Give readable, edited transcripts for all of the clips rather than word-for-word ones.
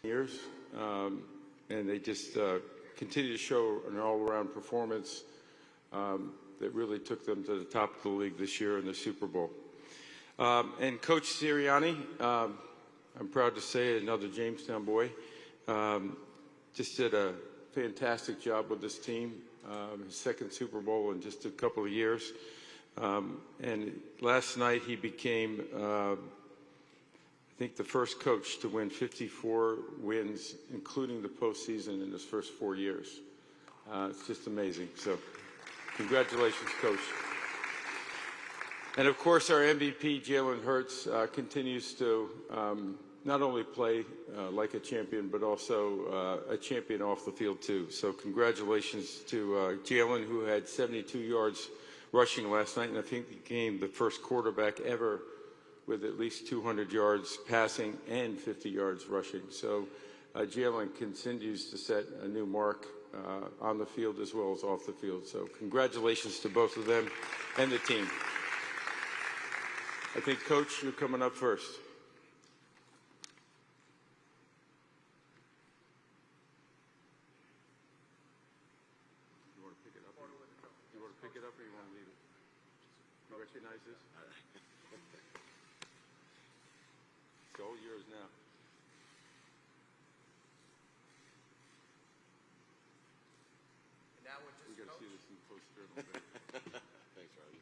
years, and they just continue to show an all-around performance that really took them to the top of the league this year in the Super Bowl. And Coach Sirianni, I'm proud to say, another Jamestown boy, just did a fantastic job with this team. His second Super Bowl in just a couple of years. And last night he became, I think, the first coach to win 54 wins, including the postseason, in his first 4 years. It's just amazing. So congratulations, Coach. And of course, our MVP, Jalen Hurts, continues to not only play like a champion, but also a champion off the field too. So congratulations to Jalen, who had 72 yards rushing last night, and I think he became the first quarterback ever with at least 200 yards passing and 50 yards rushing. So Jalen continues to set a new mark on the field as well as off the field. So congratulations to both of them and the team. I think, Coach, you're coming up first. You want to pick it up? You want to pick it up, or you want to leave it? You recognize this? It's all yours now. And now we're just. We got to see this in close a little bit. Thanks, Roger.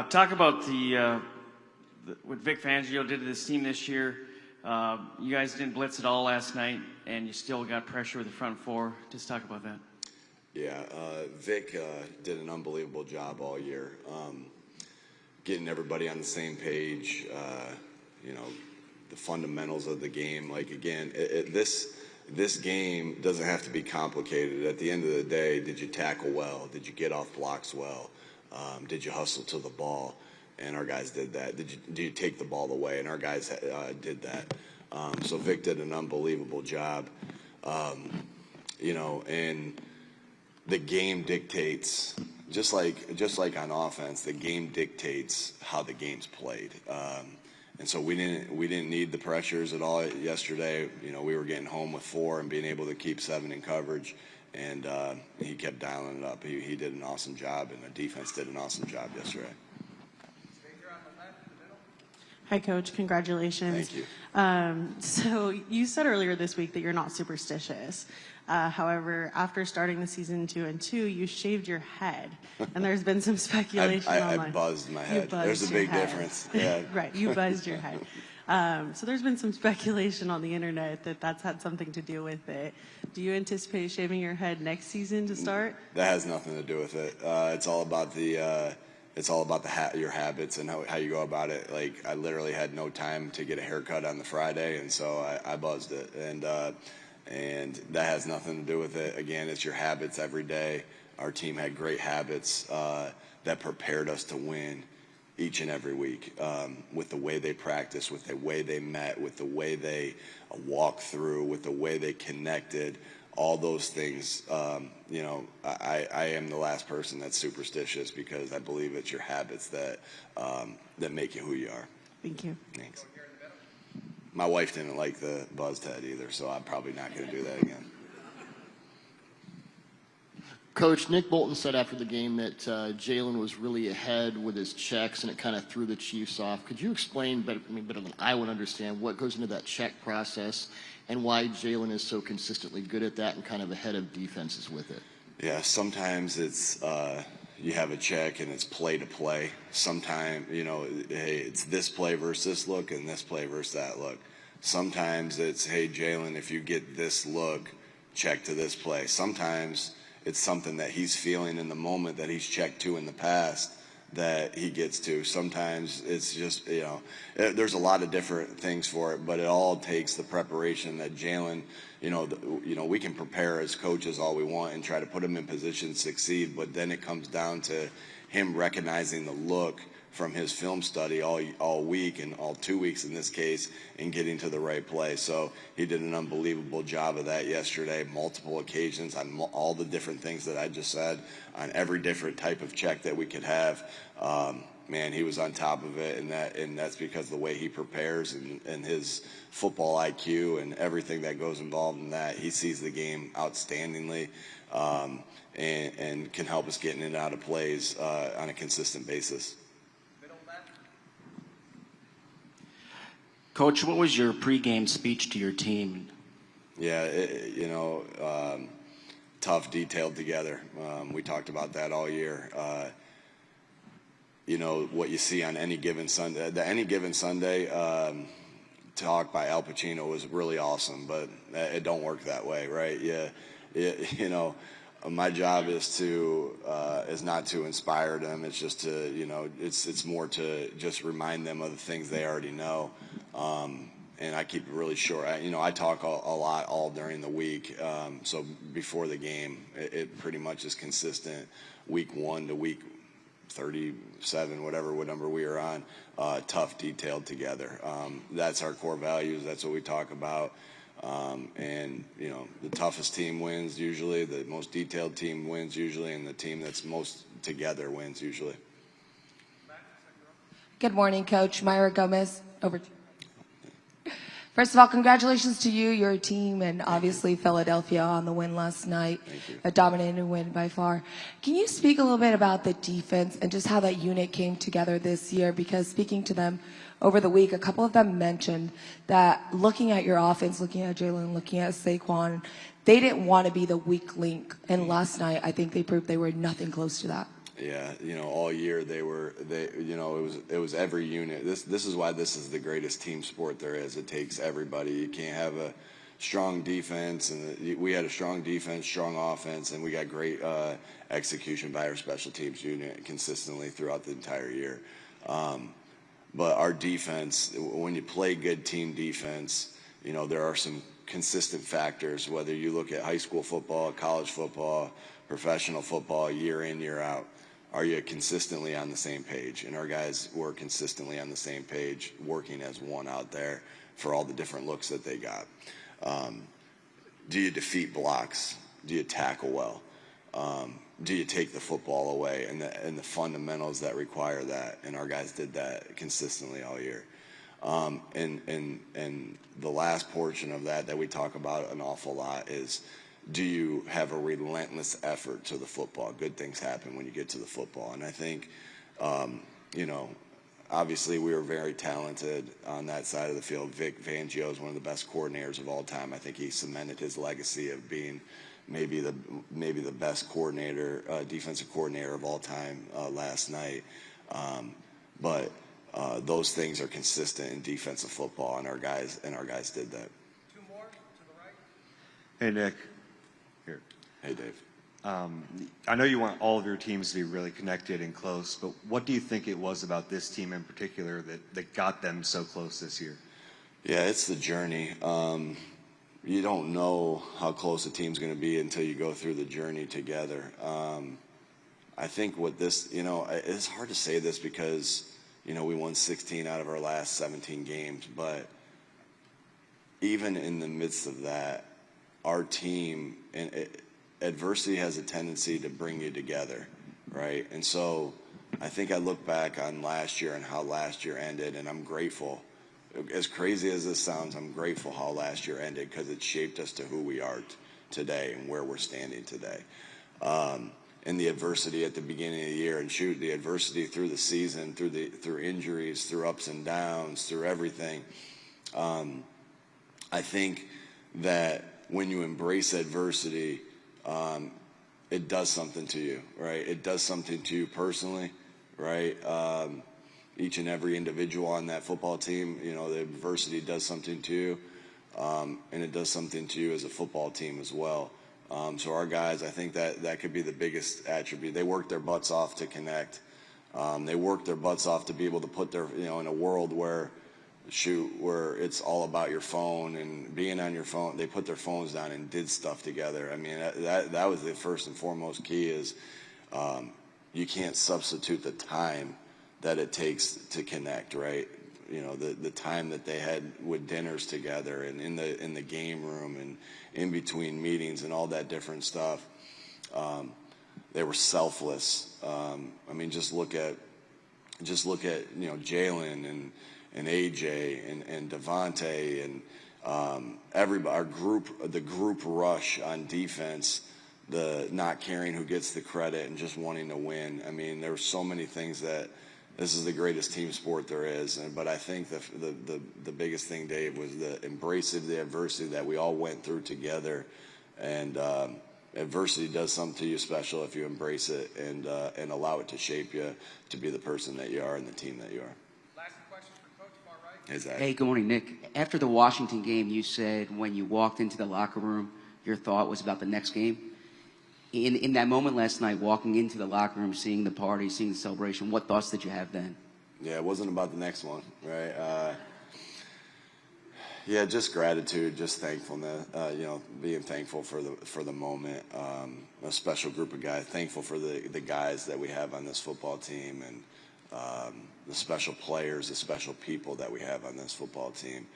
Talk about what Vic Fangio did to this team this year. You guys didn't blitz at all last night, and you still got pressure with the front four. Just talk about that. Yeah, Vic did an unbelievable job all year, getting everybody on the same page. You know, the fundamentals of the game. Like, again, this game doesn't have to be complicated. At the end of the day, did you tackle well? Did you get off blocks well? Did you hustle to the ball? And our guys did that. Did you take the ball away? And our guys did that. So Vic did an unbelievable job. You know, and the game dictates, just like on offense, the game dictates how the game's played. And so we didn't need the pressures at all yesterday. You know, we were getting home with 4 and being able to keep 7 in coverage. And he kept dialing it up. He did an awesome job, and the defense did an awesome job yesterday. Hi, Coach. Congratulations. Thank you. So you said earlier this week that you're not superstitious. However, after starting the season 2-2, you shaved your head, and there's been some speculation online. I buzzed my head. There's a big difference. Yeah. Right, you buzzed your head. So there's been some speculation on the internet that that's had something to do with it. Do you anticipate shaving your head next season to start? That has nothing to do with it. It's all about your habits and how you go about it. Like, I literally had no time to get a haircut on the Friday, and so I buzzed it. And that has nothing to do with it. Again, it's your habits every day. Our team had great habits that prepared us to win each and every week, with the way they practiced, with the way they met, with the way they walked through, with the way they connected, all those things. You know, I am the last person that's superstitious, because I believe it's your habits that make you who you are. Thank you. Thanks. My wife didn't like the buzzed head either, so I'm probably not going to do that again. Coach, Nick Bolton said after the game that Jalen was really ahead with his checks, and it kind of threw the Chiefs off. Could you explain better than I would understand what goes into that check process and why Jalen is so consistently good at that and kind of ahead of defenses with it? Yeah, sometimes it's you have a check and it's play to play. Sometimes, you know, hey, it's this play versus this look and this play versus that look. Sometimes it's, hey, Jalen, if you get this look, check to this play. Sometimes it's something that he's feeling in the moment that he's checked to in the past that he gets to. Sometimes it's just, there's a lot of different things for it, but it all takes the preparation that Jalen, we can prepare as coaches all we want and try to put him in position to succeed, but then it comes down to him recognizing the look from his film study all week and all 2 weeks in this case, and getting to the right play. So he did an unbelievable job of that yesterday, multiple occasions on all the different things that I just said, on every different type of check that we could have. Man, he was on top of it, and that's because of the way he prepares and his football IQ and everything that goes involved in that. He sees the game outstandingly, and can help us get in and out of plays on a consistent basis. Coach, what was your pregame speech to your team? Yeah, tough, detailed together. We talked about that all year. What you see on any given Sunday. The any given Sunday talk by Al Pacino was really awesome, but it don't work that way, right? Yeah, my job is not to inspire them. It's just to, it's more to just remind them of the things they already know. And I keep it really short. I talk a lot all during the week. So before the game, it pretty much is consistent, week 1 to week 37, whatever number we are on, tough, detailed together. That's our core values. That's what we talk about. And the toughest team wins usually, the most detailed team wins usually, and the team that's most together wins usually. Good morning, Coach. Myra Gomez, over to you. First of all, congratulations to you, your team, and obviously Philadelphia on the win last night. Thank you. A dominating win by far. Can you speak a little bit about the defense and just how that unit came together this year? Because speaking to them over the week, a couple of them mentioned that looking at your offense, looking at Jalen, looking at Saquon, they didn't want to be the weak link. And last night, I think they proved they were nothing close to that. Yeah, all year it was every unit. This is why this is the greatest team sport there is. It takes everybody. You can't have a strong defense, and we had a strong defense, strong offense, and we got great execution by our special teams unit consistently throughout the entire year. But our defense, when you play good team defense, there are some consistent factors, whether you look at high school football, college football, professional football, year in, year out. Are you consistently on the same page? And our guys were consistently on the same page, working as one out there for all the different looks that they got. Do you defeat blocks? Do you tackle well? Do you take the football away? And the fundamentals that require that. And our guys did that consistently all year. And the last portion of that we talk about an awful lot is, do you have a relentless effort to the football? Good things happen when you get to the football. And I think, obviously we were very talented on that side of the field. Vic Fangio is one of the best coordinators of all time. I think he cemented his legacy of being maybe the best coordinator, defensive coordinator of all time last night. But those things are consistent in defensive football, and our guys did that. Two more to the right. Hey, Nick. Here. Hey, Dave. I know you want all of your teams to be really connected and close, but what do you think it was about this team in particular that got them so close this year? Yeah, it's the journey. You don't know how close a team's going to be until you go through the journey together. I think what this, it's hard to say this because, we won 16 out of our last 17 games, but even in the midst of that, our team, and adversity has a tendency to bring you together, right? And so I think I look back on last year and how last year ended, and I'm grateful. As crazy as this sounds, I'm grateful how last year ended because it shaped us to who we are today and where we're standing today. And the adversity at the beginning of the year, and the adversity through the season, through injuries, through ups and downs, through everything. I think that when you embrace adversity, it does something to you, right? It does something to you personally, right? Each and every individual on that football team, the adversity does something to you, and it does something to you as a football team as well. So our guys, I think that could be the biggest attribute. They worked their butts off to connect. They worked their butts off to be able to put their, in a world where it's all about your phone and being on your phone, they put their phones down and did stuff together. I mean, that was the first and foremost key is you can't substitute the time that it takes to connect, right? The time that they had with dinners together and in the game room and in between meetings and all that different stuff. They were selfless. I mean, just look at Jalen and AJ and Devontae and everybody, the group rush on defense, the not caring who gets the credit and just wanting to win. I mean, there were so many things that this is the greatest team sport there is. But I think the biggest thing, Dave, was the embrace of the adversity that we all went through together. And adversity does something to you special if you embrace it and allow it to shape you to be the person that you are and the team that you are. Last question for Coach, far right. Exactly. Hey, good morning, Nick. After the Washington game, you said when you walked into the locker room, your thought was about the next game. In that moment last night, walking into the locker room, seeing the party, seeing the celebration, what thoughts did you have then? Yeah, it wasn't about the next one, right? Yeah, just gratitude, just thankfulness. Being thankful for the moment. A special group of guys. Thankful for the guys that we have on this football team and the special players, the special people that we have on this football team.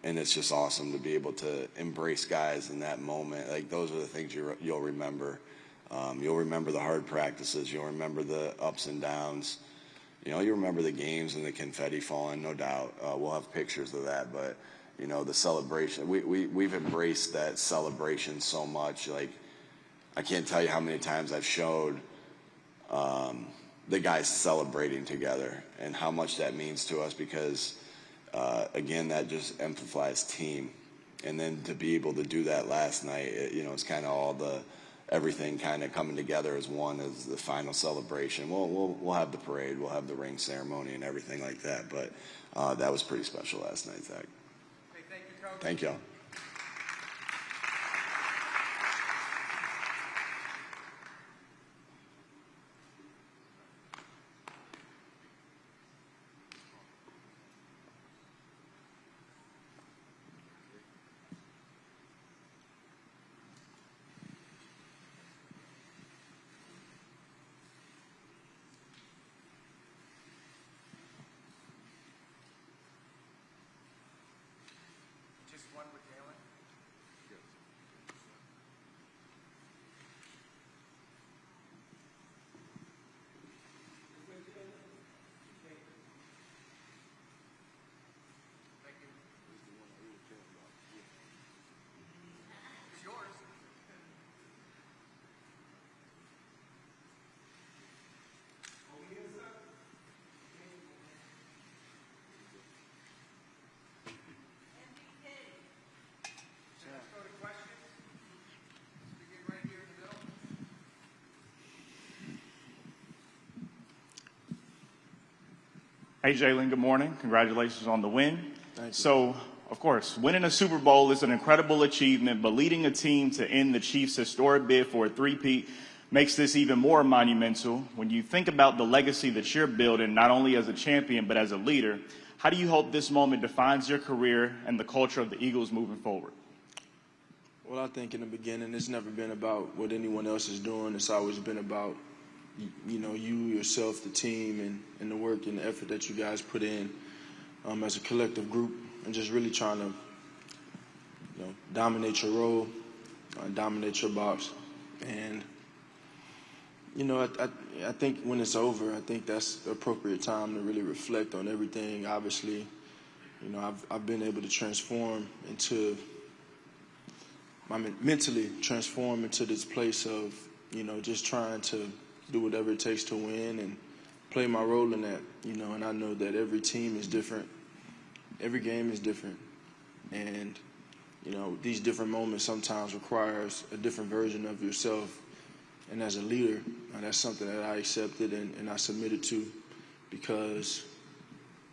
And it's just awesome to be able to embrace guys in that moment. Like, those are the things you'll remember. You'll remember the hard practices. You'll remember the ups and downs. You remember the games and the confetti falling, no doubt. We'll have pictures of that. But, the celebration, we've embraced that celebration so much. Like, I can't tell you how many times I've showed the guys celebrating together and how much that means to us because, again, that just amplifies team. And then to be able to do that last night, it's kind of all everything kind of coming together as one as the final celebration. We'll have the parade, we'll have the ring ceremony and everything like that. But that was pretty special last night, Zach. Hey, thank you, Coach. Thank y'all. Just one with Jalen. Thank you. It's yours. Let's go to questions. Begin right here in the middle. Hey, Jalen, good morning. Congratulations on the win. Thank you. So, of course, winning a Super Bowl is an incredible achievement, but leading a team to end the Chiefs' historic bid for a three-peat makes this even more monumental. When you think about the legacy that you're building, not only as a champion, but as a leader, how do you hope this moment defines your career and the culture of the Eagles moving forward? Well, I think in the beginning, it's never been about what anyone else is doing. It's always been about, you, yourself, the team, and the work and the effort that you guys put in as a collective group, and just really trying to, dominate your role, dominate your box. And, I think when it's over, I think that's the appropriate time to really reflect on everything. Obviously, I've been able to transform into mentally transform into this place of, just trying to do whatever it takes to win and play my role in that, and I know that every team is different. Every game is different. And, these different moments sometimes requires a different version of yourself. And as a leader, that's something that I accepted and I submitted to because,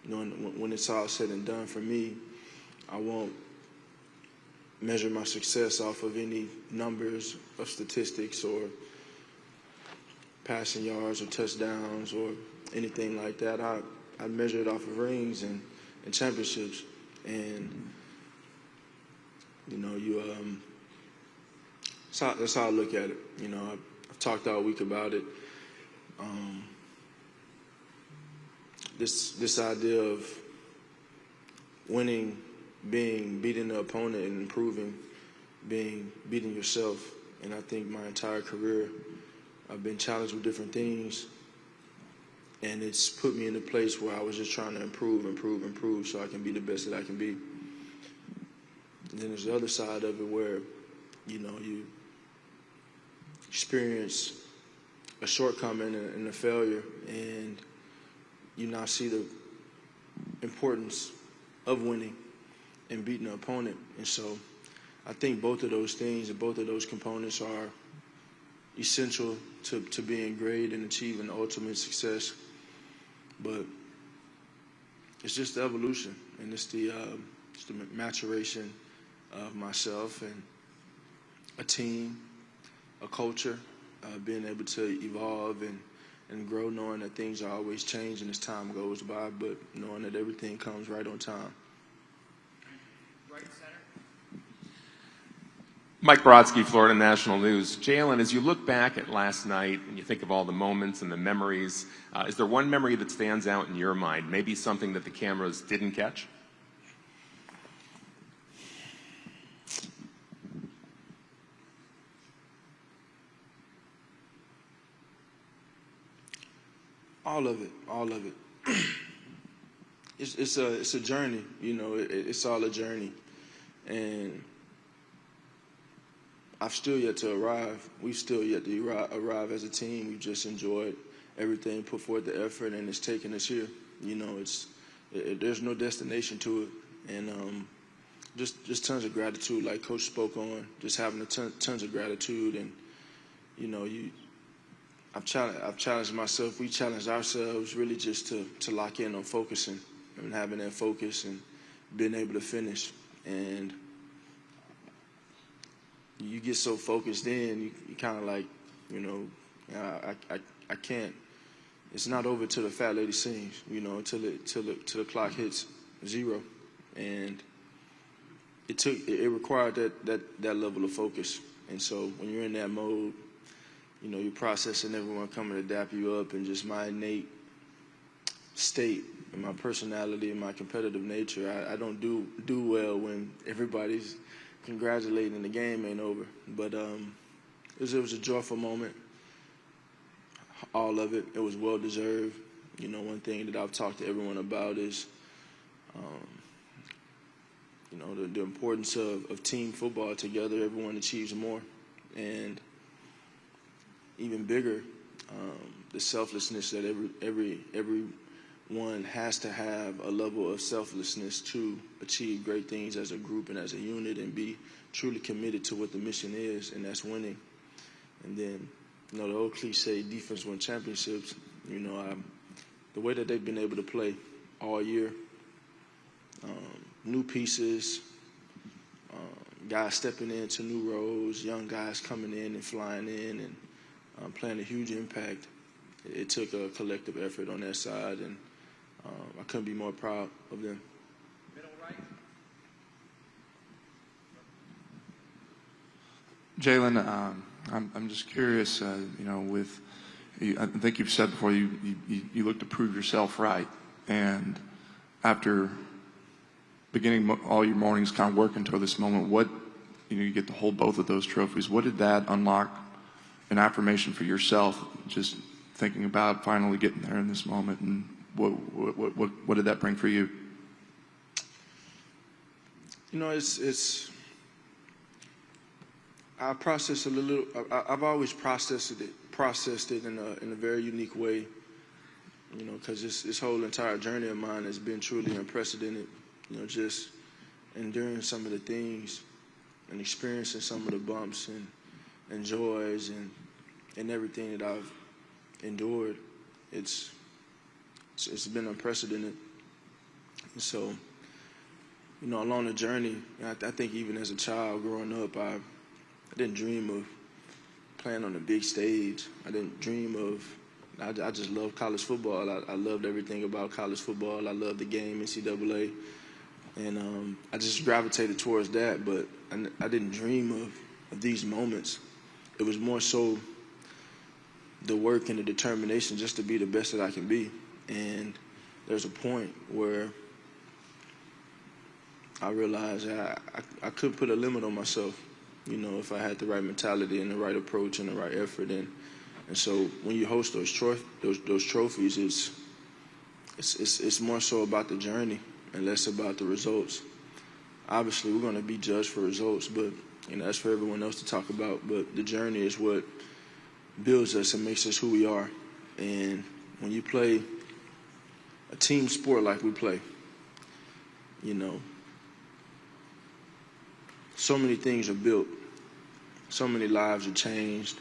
when it's all said and done for me, I won't measure my success off of any numbers of statistics or passing yards or touchdowns or anything like that. I measure it off of rings and championships. And, you know, that's how I look at it. You know, I've talked all week about it. This idea of winning, beating the opponent and improving, beating yourself. And I think my entire career, I've been challenged with different things, and it's put me in a place where I was just trying to improve so I can be the best that I can be. And then there's the other side of it where, you know, you experience a shortcoming and a failure, and you now see the importance of winning and beating the opponent. And so I think both of those things and both of those components are essential to being great and achieving ultimate success. But it's just the evolution, and it's the maturation of myself and a team, a culture, being able to evolve and grow, knowing that things are always changing as time goes by, but knowing that everything comes right on time. Right center. Mike Brodsky, Florida National News. Jalen, as you look back at last night and you think of all the moments and the memories, is there one memory that stands out in your mind, maybe something that the cameras didn't catch? All of it. It's a journey, you know. It's all a journey, and I've still yet to arrive. We've still yet to arrive as a team. We've just enjoyed everything, put forth the effort, and it's taken us here. You know, there's no destination to it, and just tons of gratitude, like Coach spoke on. Just having tons of gratitude, and you know, I've challenged myself. We challenged ourselves really just to lock in on focusing and having that focus and being able to finish. And you get so focused in, you kind of like, you know, I can't. It's not over till the fat lady sings, you know, till the clock hits 0. And it required that level of focus. And so when you're in that mode, you know, you're processing everyone coming to dap you up, and just my innate state and my personality and my competitive nature. I don't do well when everybody's congratulating and the game ain't over. But it was a joyful moment. All of it. It was well deserved. You know, one thing that I've talked to everyone about is, you know, the importance of team football together. Everyone achieves more, and even bigger, the selflessness that everyone has to have a level of selflessness to achieve great things as a group and as a unit, and be truly committed to what the mission is, and that's winning. And then, you know, the old cliche, defense wins championships. You know, the way that they've been able to play all year, new pieces, guys stepping into new roles, young guys coming in and flying in and playing a huge impact. It took a collective effort on their side, and I couldn't be more proud of them. Middle right. Jalen, I'm just curious, you know, I think you've said before you look to prove yourself right, and after beginning all your mornings kind of working toward this moment, you get to hold both of those trophies. What did that unlock an affirmation for yourself, just thinking about finally getting there in this moment, and what did that bring for you? You know, I process a little. I've always processed it in a very unique way. You know, because this whole entire journey of mine has been truly unprecedented. You know, just enduring some of the things and experiencing some of the bumps and joys and everything that I've endured. It's been unprecedented. And so, you know, along the journey, I think even as a child growing up, I didn't dream of playing on a big stage. I didn't dream of. I just loved college football. I loved everything about college football. I loved the game, NCAA, and I just gravitated towards that. But I didn't dream of these moments. It was more so the work and the determination just to be the best that I can be. And there's a point where I realized I couldn't put a limit on myself, you know, if I had the right mentality and the right approach and the right effort. And so when you host those trophies, it's more so about the journey and less about the results. Obviously, we're going to be judged for results, but you know, that's for everyone else to talk about. But the journey is what builds us and makes us who we are. And when you play a team sport like we play, you know, so many things are built, so many lives are changed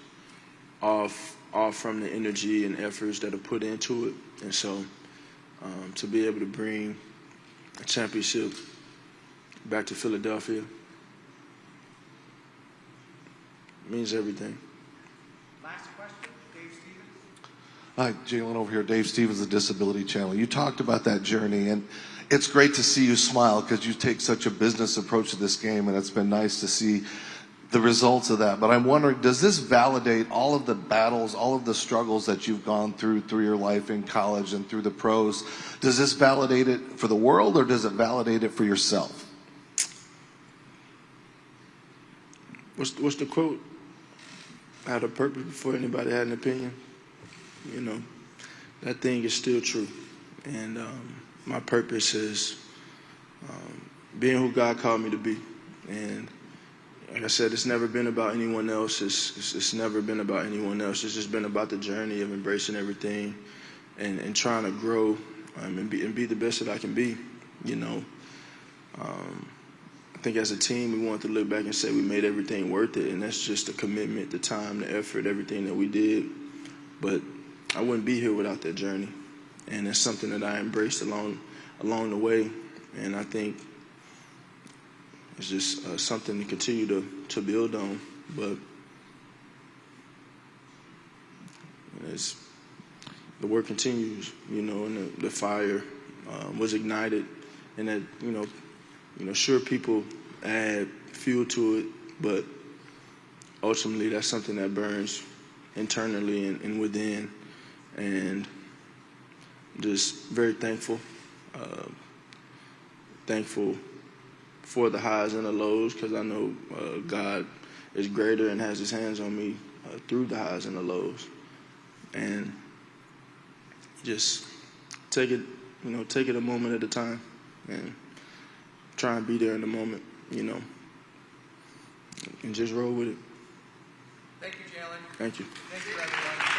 off from the energy and efforts that are put into it. And so to be able to bring a championship back to Philadelphia means everything. Last question, Dave Stevens. Hi, Jalen over here, Dave Stevens, the Disability Channel. You talked about that journey, and it's great to see you smile because you take such a business approach to this game, and it's been nice to see the results of that. But I'm wondering, does this validate all of the battles, all of the struggles that you've gone through your life in college and through the pros? Does this validate it for the world, or does it validate it for yourself? What's the quote? I had a purpose before anybody had an opinion. You know, that thing is still true. And my purpose is being who God called me to be. And like I said, it's never been about anyone else. It's never been about anyone else. It's just been about the journey of embracing everything and trying to grow and be the best that I can be, you know. I think as a team, we want to look back and say we made everything worth it, and that's just the commitment, the time, the effort, everything that we did. But I wouldn't be here without that journey, and it's something that I embraced along the way, and I think it's just something to continue to build on. But the work continues, you know, and the fire was ignited, and that, you know, sure, people add fuel to it, but ultimately that's something that burns internally and within. And just very thankful for the highs and the lows, because I know God is greater and has his hands on me through the highs and the lows. And just take it a moment at a time and try and be there in the moment, you know, and just roll with it. Thank you, Jalen. Thank you. Thank you, everyone.